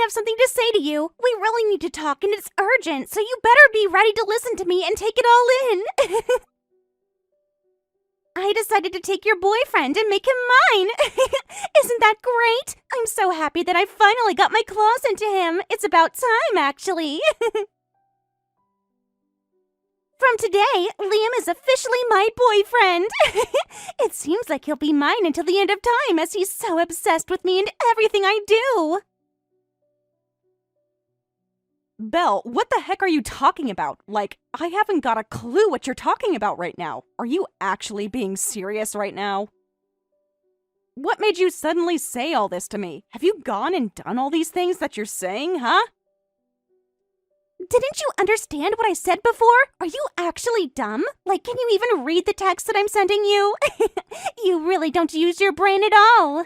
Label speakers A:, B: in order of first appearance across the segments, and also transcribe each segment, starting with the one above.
A: have something to say to you. We really need to talk and it's urgent, so you better be ready to listen to me and take it all in. I decided to take your boyfriend and make him mine. Isn't that great? I'm so happy that I finally got my claws into him. It's about time, actually. From today, Liam is officially my boyfriend. It seems like he'll be mine until the end of time as he's so obsessed with me and everything I do.
B: Belle, what the heck are you talking about? Like, I haven't got a clue what you're talking about right now. Are you actually being serious right now? What made you suddenly say all this to me? Have you gone and done all these things that you're saying, huh?
A: Didn't you understand what I said before? Are you actually dumb? Like, can you even read the text that I'm sending you? You really don't use your brain at all.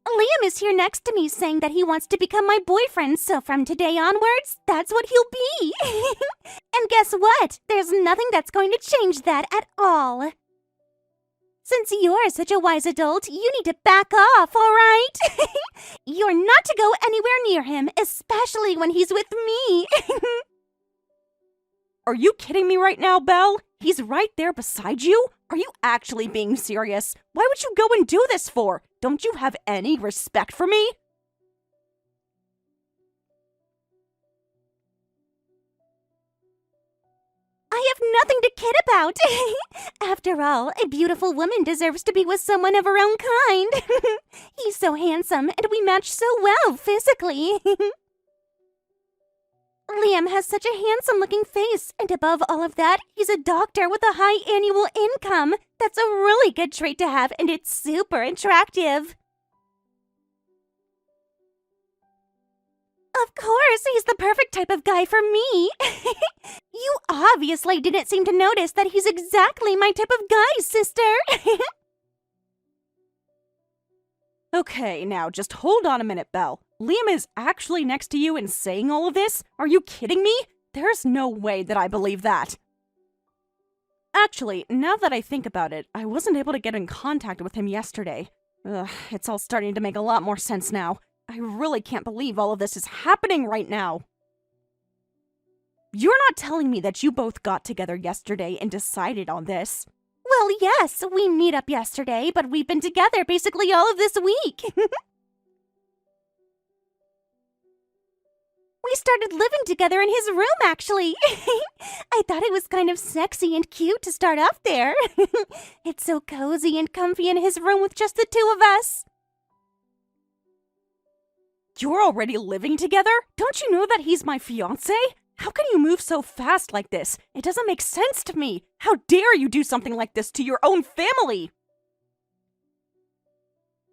A: Liam is here next to me saying that he wants to become my boyfriend, so from today onwards, that's what he'll be. And guess what? There's nothing that's going to change that at all. Since you're such a wise adult, you need to back off, all right? You're not to go anywhere near him, especially when he's with me.
B: Are you kidding me right now, Belle? He's right there beside you? Are you actually being serious? Why would you go and do this for? Don't you have any respect for me?
A: I have nothing to kid about. After all, a beautiful woman deserves to be with someone of her own kind. He's so handsome, and we match so well physically. Liam has such a handsome-looking face, and above all of that, he's a doctor with a high annual income. That's a really good trait to have, and it's super attractive. Of course, he's the perfect type of guy for me. You obviously didn't seem to notice that he's exactly my type of guy, sister.
B: Okay, now just hold on a minute, Belle. Liam is actually next to you and saying all of this? Are you kidding me? There's no way that I believe that. Actually, now that I think about it, I wasn't able to get in contact with him yesterday. It's all starting to make a lot more sense now. I really can't believe all of this is happening right now. You're not telling me that you both got together yesterday and decided on this.
A: Well, yes, we meet up yesterday, but we've been together basically all of this week. We started living together in his room, actually. I thought it was kind of sexy and cute to start off there. It's so cozy and comfy in his room with just the two of us.
B: You're already living together? Don't you know that he's my fiancé? How can you move so fast like this? It doesn't make sense to me. How dare you do something like this to your own family?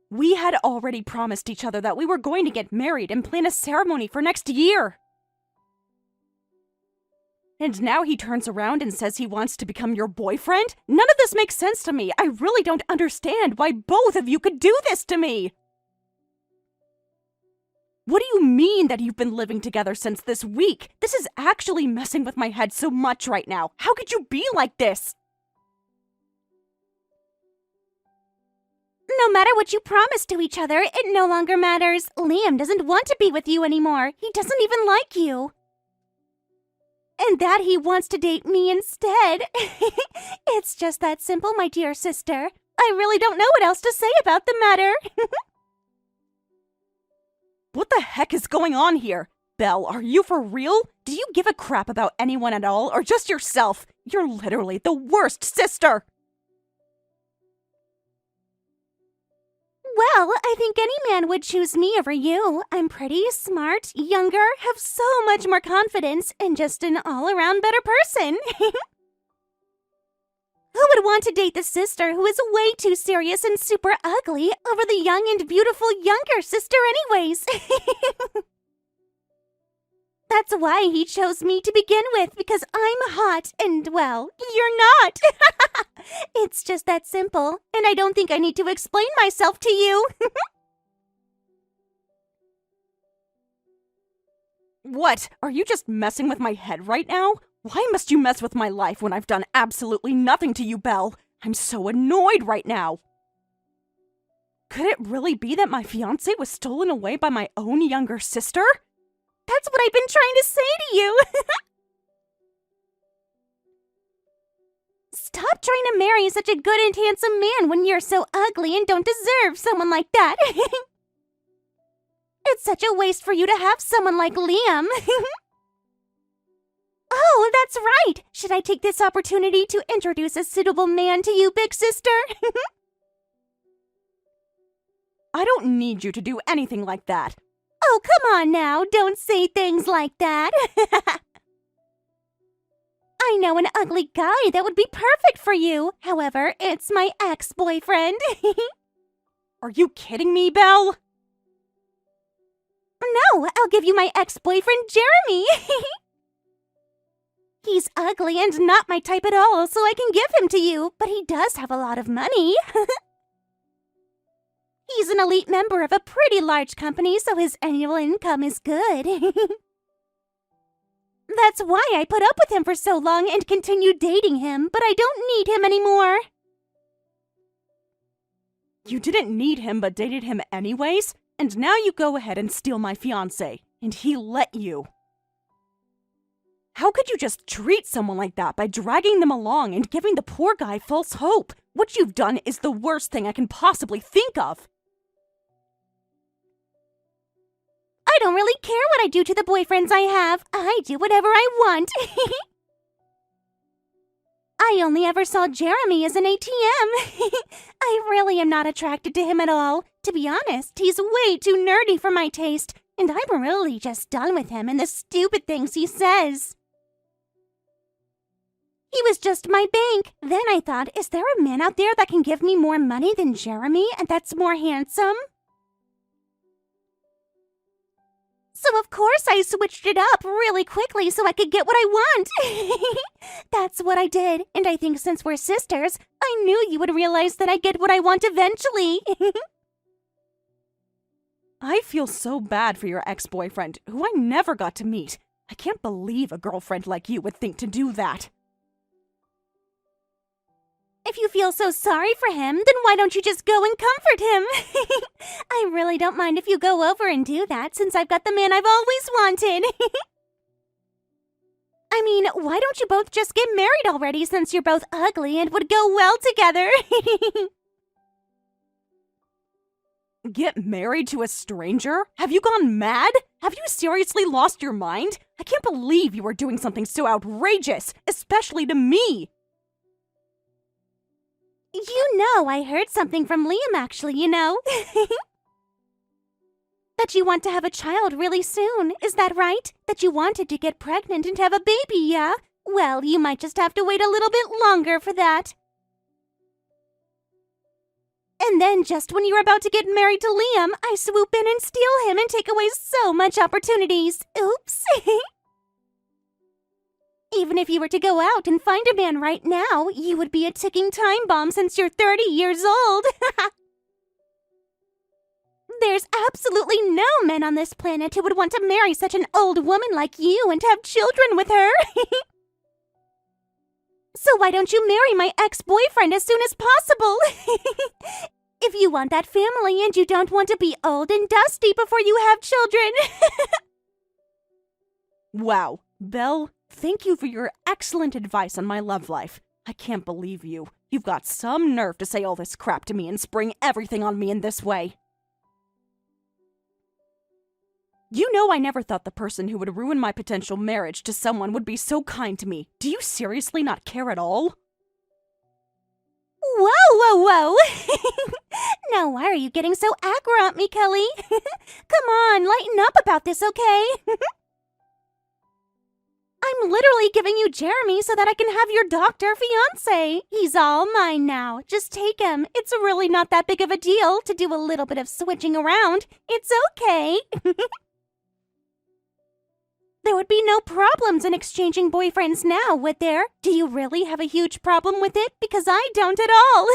B: We had already promised each other that we were going to get married and plan a ceremony for next year. And now he turns around and says he wants to become your boyfriend? None of this makes sense to me. I really don't understand why both of you could do this to me. What do you mean that you've been living together since this week? This is actually messing with my head so much right now. How could you be like this?
A: No matter what you promise to each other, it no longer matters. Liam doesn't want to be with you anymore. He doesn't even like you. And that he wants to date me instead. It's just that simple, my dear sister. I really don't know what else to say about the matter.
B: What the heck is going on here? Belle, are you for real? Do you give a crap about anyone at all, or just yourself? You're literally the worst sister!
A: Well, I think any man would choose me over you. I'm pretty, smart, younger, have so much more confidence, and just an all-around better person. Who would want to date the sister who is way too serious and super ugly over the young and beautiful younger sister anyways? That's why he chose me to begin with, because I'm hot and, well, you're not. It's just that simple, and I don't think I need to explain myself to you.
B: What? Are you just messing with my head right now? Why must you mess with my life when I've done absolutely nothing to you, Belle? I'm so annoyed right now. Could it really be that my fiancé was stolen away by my own younger sister?
A: That's what I've been trying to say to you. Stop trying to marry such a good and handsome man when you're so ugly and don't deserve someone like that. It's such a waste for you to have someone like Liam. Oh, that's right! Should I take this opportunity to introduce a suitable man to you, big sister?
B: I don't need you to do anything like that.
A: Oh, come on now, don't say things like that. I know an ugly guy that would be perfect for you. However, it's my ex-boyfriend.
B: Are you kidding me, Belle?
A: No, I'll give you my ex-boyfriend, Jeremy. He's ugly and not my type at all, so I can give him to you, but he does have a lot of money. He's an elite member of a pretty large company, so his annual income is good. That's why I put up with him for so long and continued dating him, but I don't need him anymore.
B: You didn't need him but dated him anyways? And now you go ahead and steal my fiancé, and he let you. How could you just treat someone like that by dragging them along and giving the poor guy false hope? What you've done is the worst thing I can possibly think of.
A: I don't really care what I do to the boyfriends I have. I do whatever I want. I only ever saw Jeremy as an ATM. I really am not attracted to him at all. To be honest, he's way too nerdy for my taste, and I'm really just done with him and the stupid things he says. He was just my bank. Then I thought, is there a man out there that can give me more money than Jeremy and that's more handsome? So of course I switched it up really quickly so I could get what I want. That's what I did, and I think since we're sisters, I knew you would realize that I get what I want eventually.
B: I feel so bad for your ex-boyfriend, who I never got to meet. I can't believe a girlfriend like you would think to do that.
A: If you feel so sorry for him, then why don't you just go and comfort him? I really don't mind if you go over and do that, since I've got the man I've always wanted. I mean, why don't you both just get married already, since you're both ugly and would go well together?
B: Get married to a stranger? Have you gone mad? Have you seriously lost your mind? I can't believe you are doing something so outrageous, especially to me.
A: You know, I heard something from Liam actually, you know. That you want to have a child really soon, is that right? That you wanted to get pregnant and have a baby, yeah? Well, you might just have to wait a little bit longer for that. And then just when you're about to get married to Liam, I swoop in and steal him and take away so much opportunities. Oops. Even if you were to go out and find a man right now, you would be a ticking time bomb since you're 30 years old. There's absolutely no men on this planet who would want to marry such an old woman like you and have children with her. So why don't you marry my ex-boyfriend as soon as possible? If you want that family and you don't want to be old and dusty before you have children.
B: Wow, Belle, thank you for your excellent advice on my love life. I can't believe you. You've got some nerve to say all this crap to me and spring everything on me in this way. You know I never thought the person who would ruin my potential marriage to someone would be so kind to me. Do you seriously not care at all?
A: Whoa! Now why are you getting so aggro at me, Kelly? Come on, lighten up about this, okay? I'm literally giving you Jeremy so that I can have your doctor fiancé. He's all mine now. Just take him. It's really not that big of a deal to do a little bit of switching around. It's okay. There would be no problems in exchanging boyfriends now, would there? Do you really have a huge problem with it? Because I don't at all.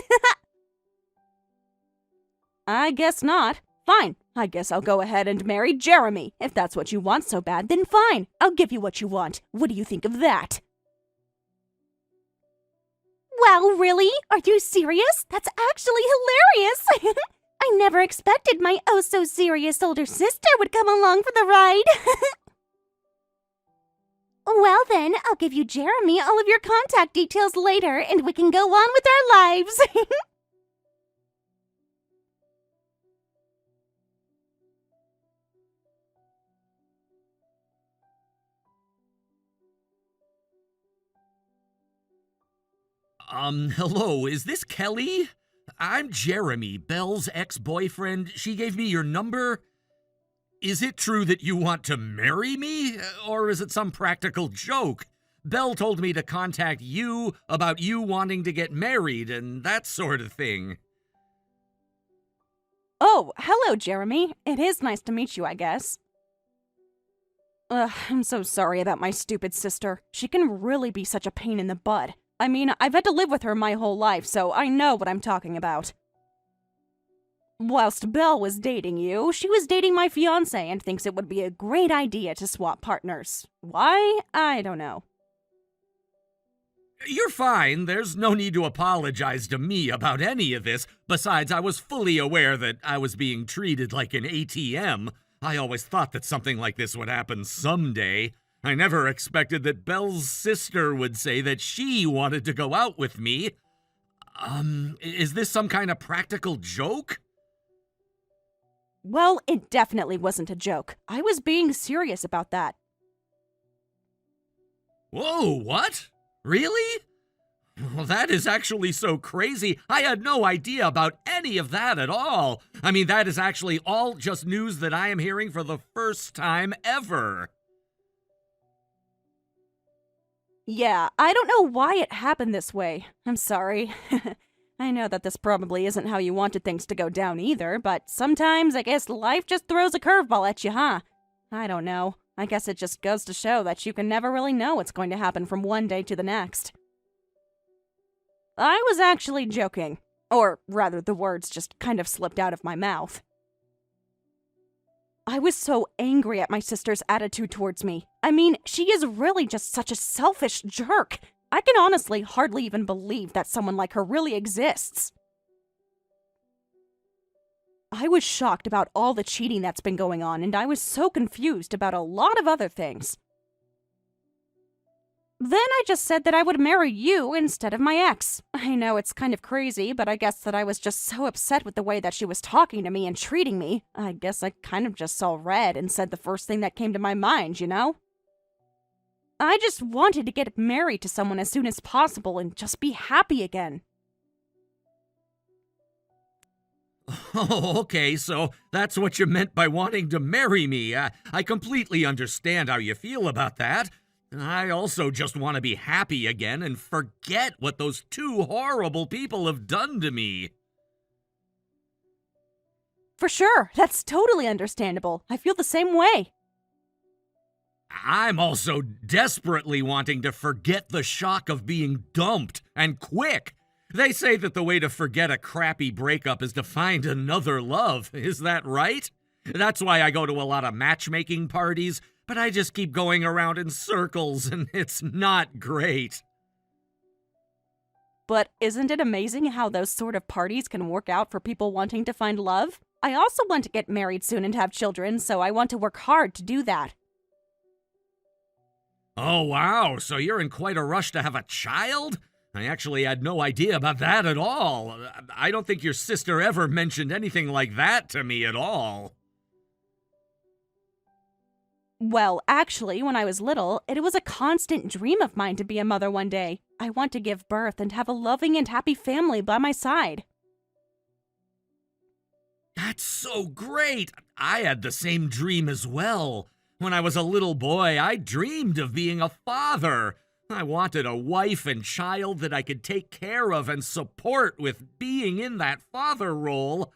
B: I guess not. Fine. I guess I'll go ahead and marry Jeremy. If that's what you want so bad, then fine. I'll give you what you want. What do you think of that?
A: Wow, really? Are you serious? That's actually hilarious. I I never expected my oh-so-serious older sister would come along for the ride. Well then, I'll give you Jeremy all of your contact details later, and we can go on with our lives.
C: Hello, is this Kelly? I'm Jeremy, Belle's ex-boyfriend. She gave me your number. Is it true that you want to marry me? Or is it some practical joke? Belle told me to contact you about you wanting to get married and that sort of thing.
B: Oh, hello, Jeremy. It is nice to meet you, I guess. I'm so sorry about my stupid sister. She can really be such a pain in the butt. I mean, I've had to live with her my whole life, so I know what I'm talking about. Whilst Belle was dating you, she was dating my fiancé and thinks it would be a great idea to swap partners. Why? I don't know.
C: You're fine. There's no need to apologize to me about any of this. Besides, I was fully aware that I was being treated like an ATM. I always thought that something like this would happen someday. I never expected that Belle's sister would say that she wanted to go out with me. Is this some kind of practical joke?
B: Well, it definitely wasn't a joke. I was being serious about that.
C: Whoa, what? Really? Well, that is actually so crazy. I had no idea about any of that at all. I mean, that is actually all just news that I am hearing for the first time ever.
B: Yeah, I don't know why it happened this way. I'm sorry. I know that this probably isn't how you wanted things to go down either, but sometimes I guess life just throws a curveball at you, huh? I don't know. I guess it just goes to show that you can never really know what's going to happen from one day to the next. I was actually joking. Or rather, the words just kind of slipped out of my mouth. I was so angry at my sister's attitude towards me. I mean, she is really just such a selfish jerk. I can honestly hardly even believe that someone like her really exists. I was shocked about all the cheating that's been going on, and I was so confused about a lot of other things. Then I just said that I would marry you instead of my ex. I know it's kind of crazy, but I guess that I was just so upset with the way that she was talking to me and treating me. I guess I kind of just saw red and said the first thing that came to my mind, you know? I just wanted to get married to someone as soon as possible and just be happy again.
C: Oh, okay, so that's what you meant by wanting to marry me. I completely understand how you feel about that. I also just want to be happy again and forget what those two horrible people have done to me.
B: For sure, that's totally understandable. I feel the same way.
C: I'm also desperately wanting to forget the shock of being dumped, and quick. They say that the way to forget a crappy breakup is to find another love. Is that right? That's why I go to a lot of matchmaking parties, but I just keep going around in circles, and it's not great.
B: But isn't it amazing how those sort of parties can work out for people wanting to find love? I also want to get married soon and have children, so I want to work hard to do that.
C: Oh, wow, so you're in quite a rush to have a child? I actually had no idea about that at all. I don't think your sister ever mentioned anything like that to me at all.
B: Well, actually, when I was little, it was a constant dream of mine to be a mother one day. I want to give birth and have a loving and happy family by my side.
C: That's so great! I had the same dream as well. When I was a little boy, I dreamed of being a father. I wanted a wife and child that I could take care of and support with being in that father role.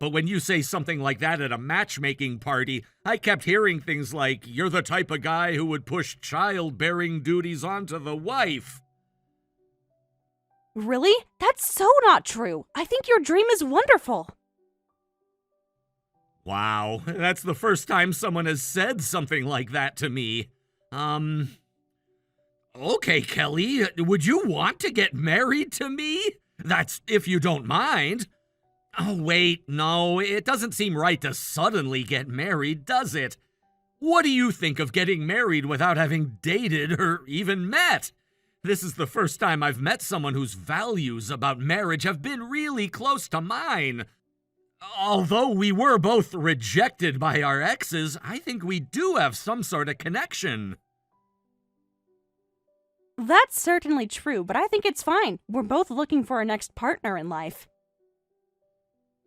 C: But when you say something like that at a matchmaking party, I kept hearing things like, you're the type of guy who would push childbearing duties onto the wife.
B: Really? That's so not true. I think your dream is wonderful.
C: Wow, that's the first time someone has said something like that to me. Okay, Kelly, would you want to get married to me? That's if you don't mind. Oh, wait, no, it doesn't seem right to suddenly get married, does it? What do you think of getting married without having dated or even met? This is the first time I've met someone whose values about marriage have been really close to mine. Although we were both rejected by our exes, I think we do have some sort of connection.
B: That's certainly true, but I think it's fine. We're both looking for our next partner in life.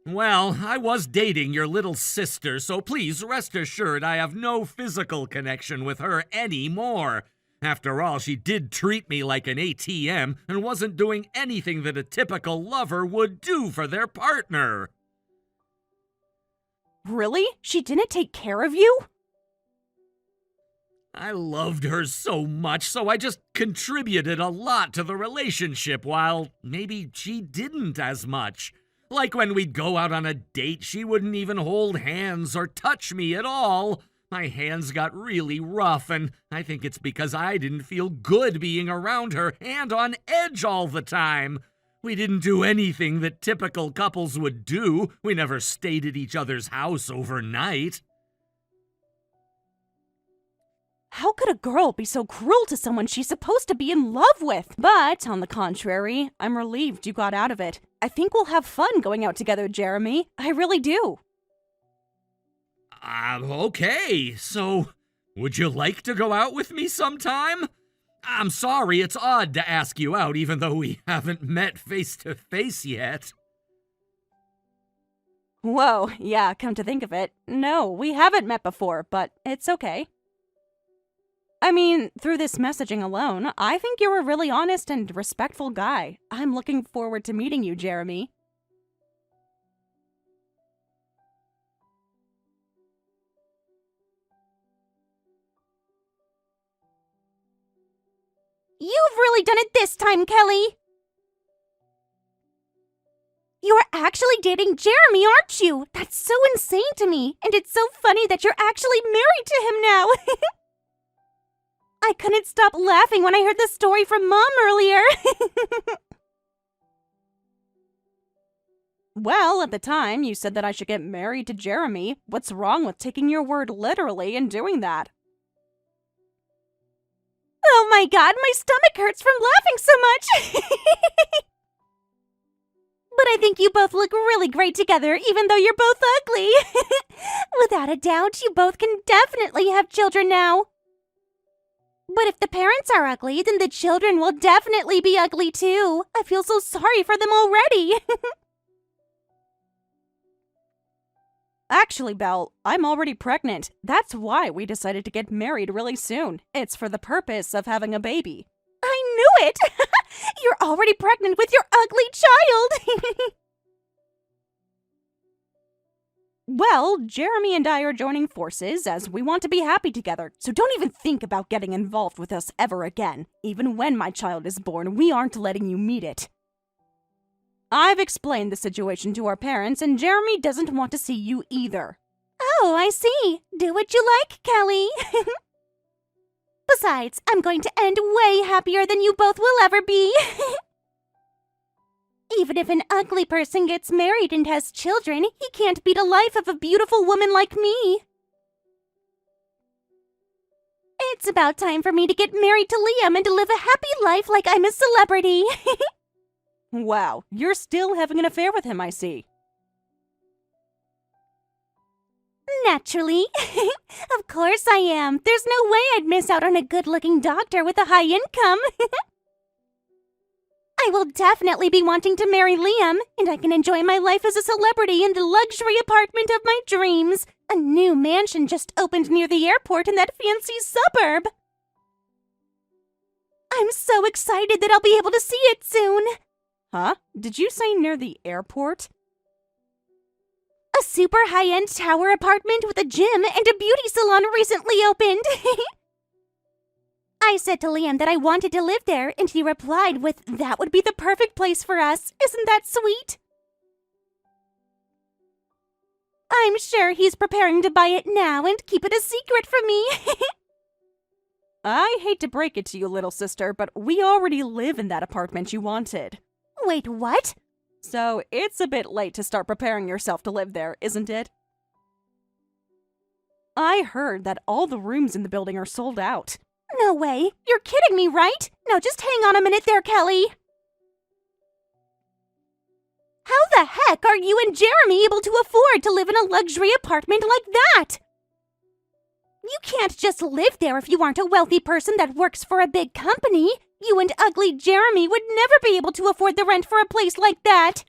C: Well, I was dating your little sister, so please rest assured I have no physical connection with her anymore. After all, she did treat me like an ATM and wasn't doing anything that a typical lover would do for their partner.
B: Really? She didn't take care of you?
C: I loved her so much, so I just contributed a lot to the relationship, while maybe she didn't as much. Like when we'd go out on a date, she wouldn't even hold hands or touch me at all. My hands got really rough, and I think it's because I didn't feel good being around her and on edge all the time. We didn't do anything that typical couples would do. We never stayed at each other's house overnight.
B: How could a girl be so cruel to someone she's supposed to be in love with? But, on the contrary, I'm relieved you got out of it. I think we'll have fun going out together, Jeremy. I really do.
C: Okay, so would you like to go out with me sometime? I'm sorry, it's odd to ask you out even though we haven't met face to face yet.
B: Whoa, yeah, come to think of it. No, we haven't met before, but it's okay. I mean, through this messaging alone, I think you're a really honest and respectful guy. I'm looking forward to meeting you, Jeremy.
A: You've really done it this time, Kelly! You're actually dating Jeremy, aren't you? That's so insane to me, and it's so funny that you're actually married to him now! I couldn't stop laughing when I heard the story from Mom earlier.
B: Well, at the time, you said that I should get married to Jeremy. What's wrong with taking your word literally and doing that?
A: Oh my god, my stomach hurts from laughing so much! But I think you both look really great together, even though you're both ugly. Without a doubt, you both can definitely have children now. But if the parents are ugly, then the children will definitely be ugly too. I feel so sorry for them already.
B: Actually, Belle, I'm already pregnant. That's why we decided to get married really soon. It's for the purpose of having a baby.
A: I knew it! You're already pregnant with your ugly child!
B: Well, Jeremy and I are joining forces as we want to be happy together, so don't even think about getting involved with us ever again. Even when my child is born, we aren't letting you meet it. I've explained the situation to our parents, and Jeremy doesn't want to see you either.
A: Oh, I see. Do what you like, Kelly. Besides, I'm going to end way happier than you both will ever be. Even if an ugly person gets married and has children, he can't beat a life of a beautiful woman like me. It's about time for me to get married to Liam and to live a happy life like I'm a celebrity.
B: Wow, you're still having an affair with him, I see.
A: Naturally. Of course I am. There's no way I'd miss out on a good-looking doctor with a high income. I will definitely be wanting to marry Liam, and I can enjoy my life as a celebrity in the luxury apartment of my dreams. A new mansion just opened near the airport in that fancy suburb. I'm so excited that I'll be able to see it soon.
B: Huh? Did you say near the airport?
A: A super high-end tower apartment with a gym and a beauty salon recently opened. I said to Liam that I wanted to live there, and he replied with, "That would be the perfect place for us. Isn't that sweet?" I'm sure he's preparing to buy it now and keep it a secret from me.
B: I hate to break it to you, little sister, but we already live in that apartment you wanted.
A: Wait, what?
B: So it's a bit late to start preparing yourself to live there, isn't it? I heard that all the rooms in the building are sold out.
A: No way. You're kidding me, right? Now just hang on a minute there, Kelly. How the heck are you and Jeremy able to afford to live in a luxury apartment like that? You can't just live there if you aren't a wealthy person that works for a big company. You and ugly Jeremy would never be able to afford the rent for a place like that.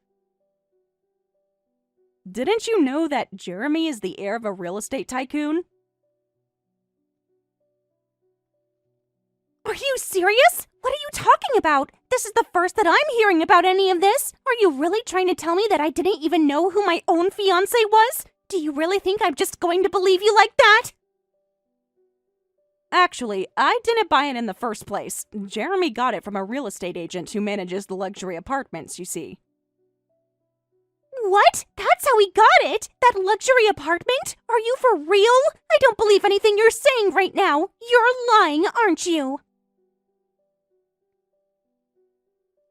B: Didn't you know that Jeremy is the heir of a real estate tycoon?
A: Are you serious? What are you talking about? This is the first that I'm hearing about any of this. Are you really trying to tell me that I didn't even know who my own fiancé was? Do you really think I'm just going to believe you like that?
B: Actually, I didn't buy it in the first place. Jeremy got it from a real estate agent who manages the luxury apartments, you see.
A: What? That's how he got it? That luxury apartment? Are you for real? I don't believe anything you're saying right now. You're lying, aren't you?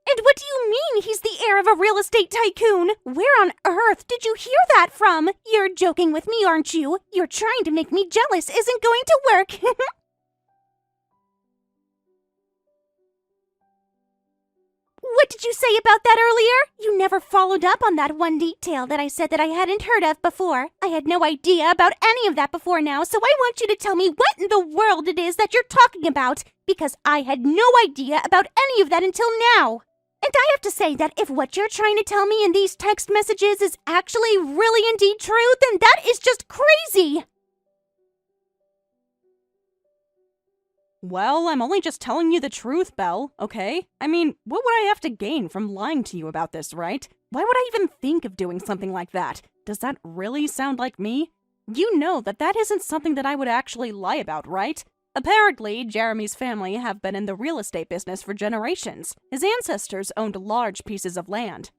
A: And what do you mean he's the heir of a real estate tycoon? Where on earth did you hear that from? You're joking with me, aren't you? You're trying to make me jealous isn't going to work. What did you say about that earlier? You never followed up on that one detail that I said that I hadn't heard of before. I had no idea about any of that before now, so I want you to tell me what in the world it is that you're talking about, because I had no idea about any of that until now. And I have to say that if what you're trying to tell me in these text messages is actually really indeed true, then that is just crazy.
B: Well, I'm only just telling you the truth, Belle, okay? I mean, what would I have to gain from lying to you about this, right? Why would I even think of doing something like that? Does that really sound like me? You know that isn't something that I would actually lie about, right? Apparently, Jeremy's family have been in the real estate business for generations. His ancestors owned large pieces of land.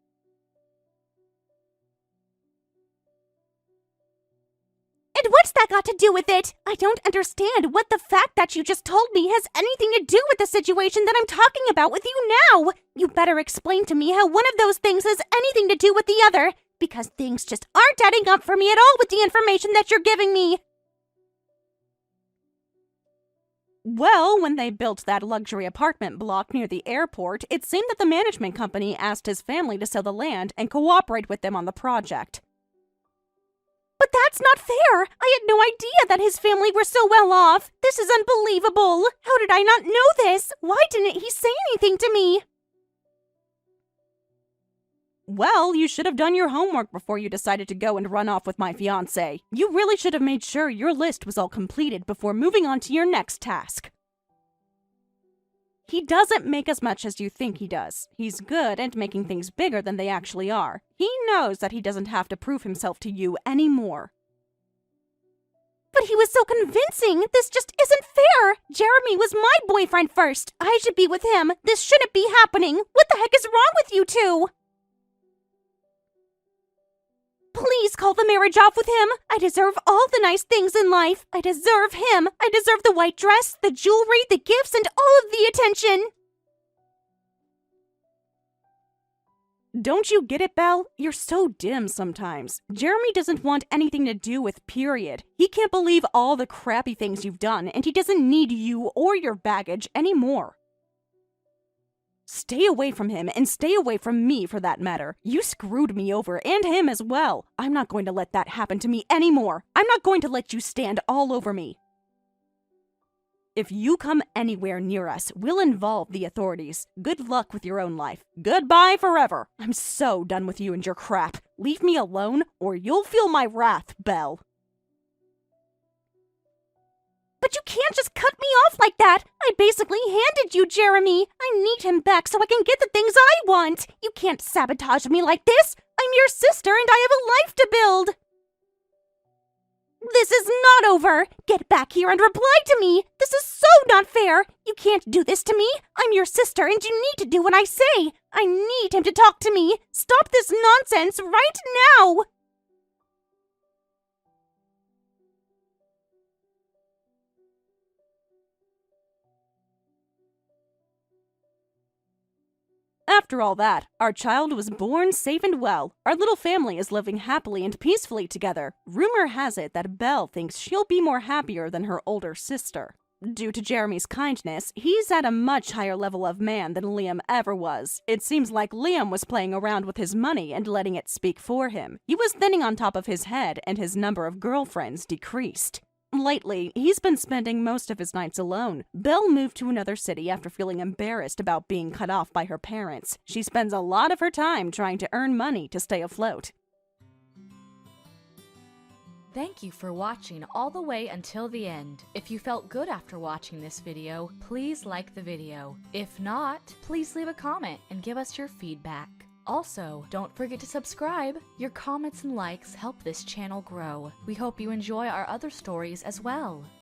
A: And what's that got to do with it? I don't understand what the fact that you just told me has anything to do with the situation that I'm talking about with you now. You better explain to me how one of those things has anything to do with the other, because things just aren't adding up for me at all with the information that you're giving me.
B: Well, when they built that luxury apartment block near the airport, it seemed that the management company asked his family to sell the land and cooperate with them on the project.
A: But that's not fair! I had no idea that his family were so well off! This is unbelievable! How did I not know this? Why didn't he say anything to me?
B: Well, you should have done your homework before you decided to go and run off with my fiancé. You really should have made sure your list was all completed before moving on to your next task. He doesn't make as much as you think he does. He's good at making things bigger than they actually are. He knows that he doesn't have to prove himself to you anymore.
A: But he was so convincing! This just isn't fair! Jeremy was my boyfriend first! I should be with him! This shouldn't be happening! What the heck is wrong with you two? Please call the marriage off with him! I deserve all the nice things in life! I deserve him! I deserve the white dress, the jewelry, the gifts, and all of the attention!
B: Don't you get it, Belle? You're so dim sometimes. Jeremy doesn't want anything to do with period. He can't believe all the crappy things you've done, and he doesn't need you or your baggage anymore. Stay away from him, and stay away from me for that matter. You screwed me over, and him as well. I'm not going to let that happen to me anymore. I'm not going to let you stand all over me. If you come anywhere near us, we'll involve the authorities. Good luck with your own life. Goodbye forever. I'm so done with you and your crap. Leave me alone, or you'll feel my wrath, Belle.
A: But you can't just cut me off like that! I basically handed you Jeremy! I need him back so I can get the things I want! You can't sabotage me like this! I'm your sister and I have a life to build! This is not over! Get back here and reply to me! This is so not fair! You can't do this to me! I'm your sister and you need to do what I say! I need him to talk to me! Stop this nonsense right now!
B: After all that, our child was born safe and well. Our little family is living happily and peacefully together. Rumor has it that Belle thinks she'll be more happier than her older sister. Due to Jeremy's kindness, he's at a much higher level of man than Liam ever was. It seems like Liam was playing around with his money and letting it speak for him. He was thinning on top of his head, and his number of girlfriends decreased. Lately, he's been spending most of his nights alone. Belle moved to another city after feeling embarrassed about being cut off by her parents. She spends a lot of her time trying to earn money to stay afloat.
D: Thank you for watching all the way until the end. If you felt good after watching this video, please like the video. If not, please leave a comment and give us your feedback. Also, don't forget to subscribe. Your comments and likes help this channel grow. We hope you enjoy our other stories as well.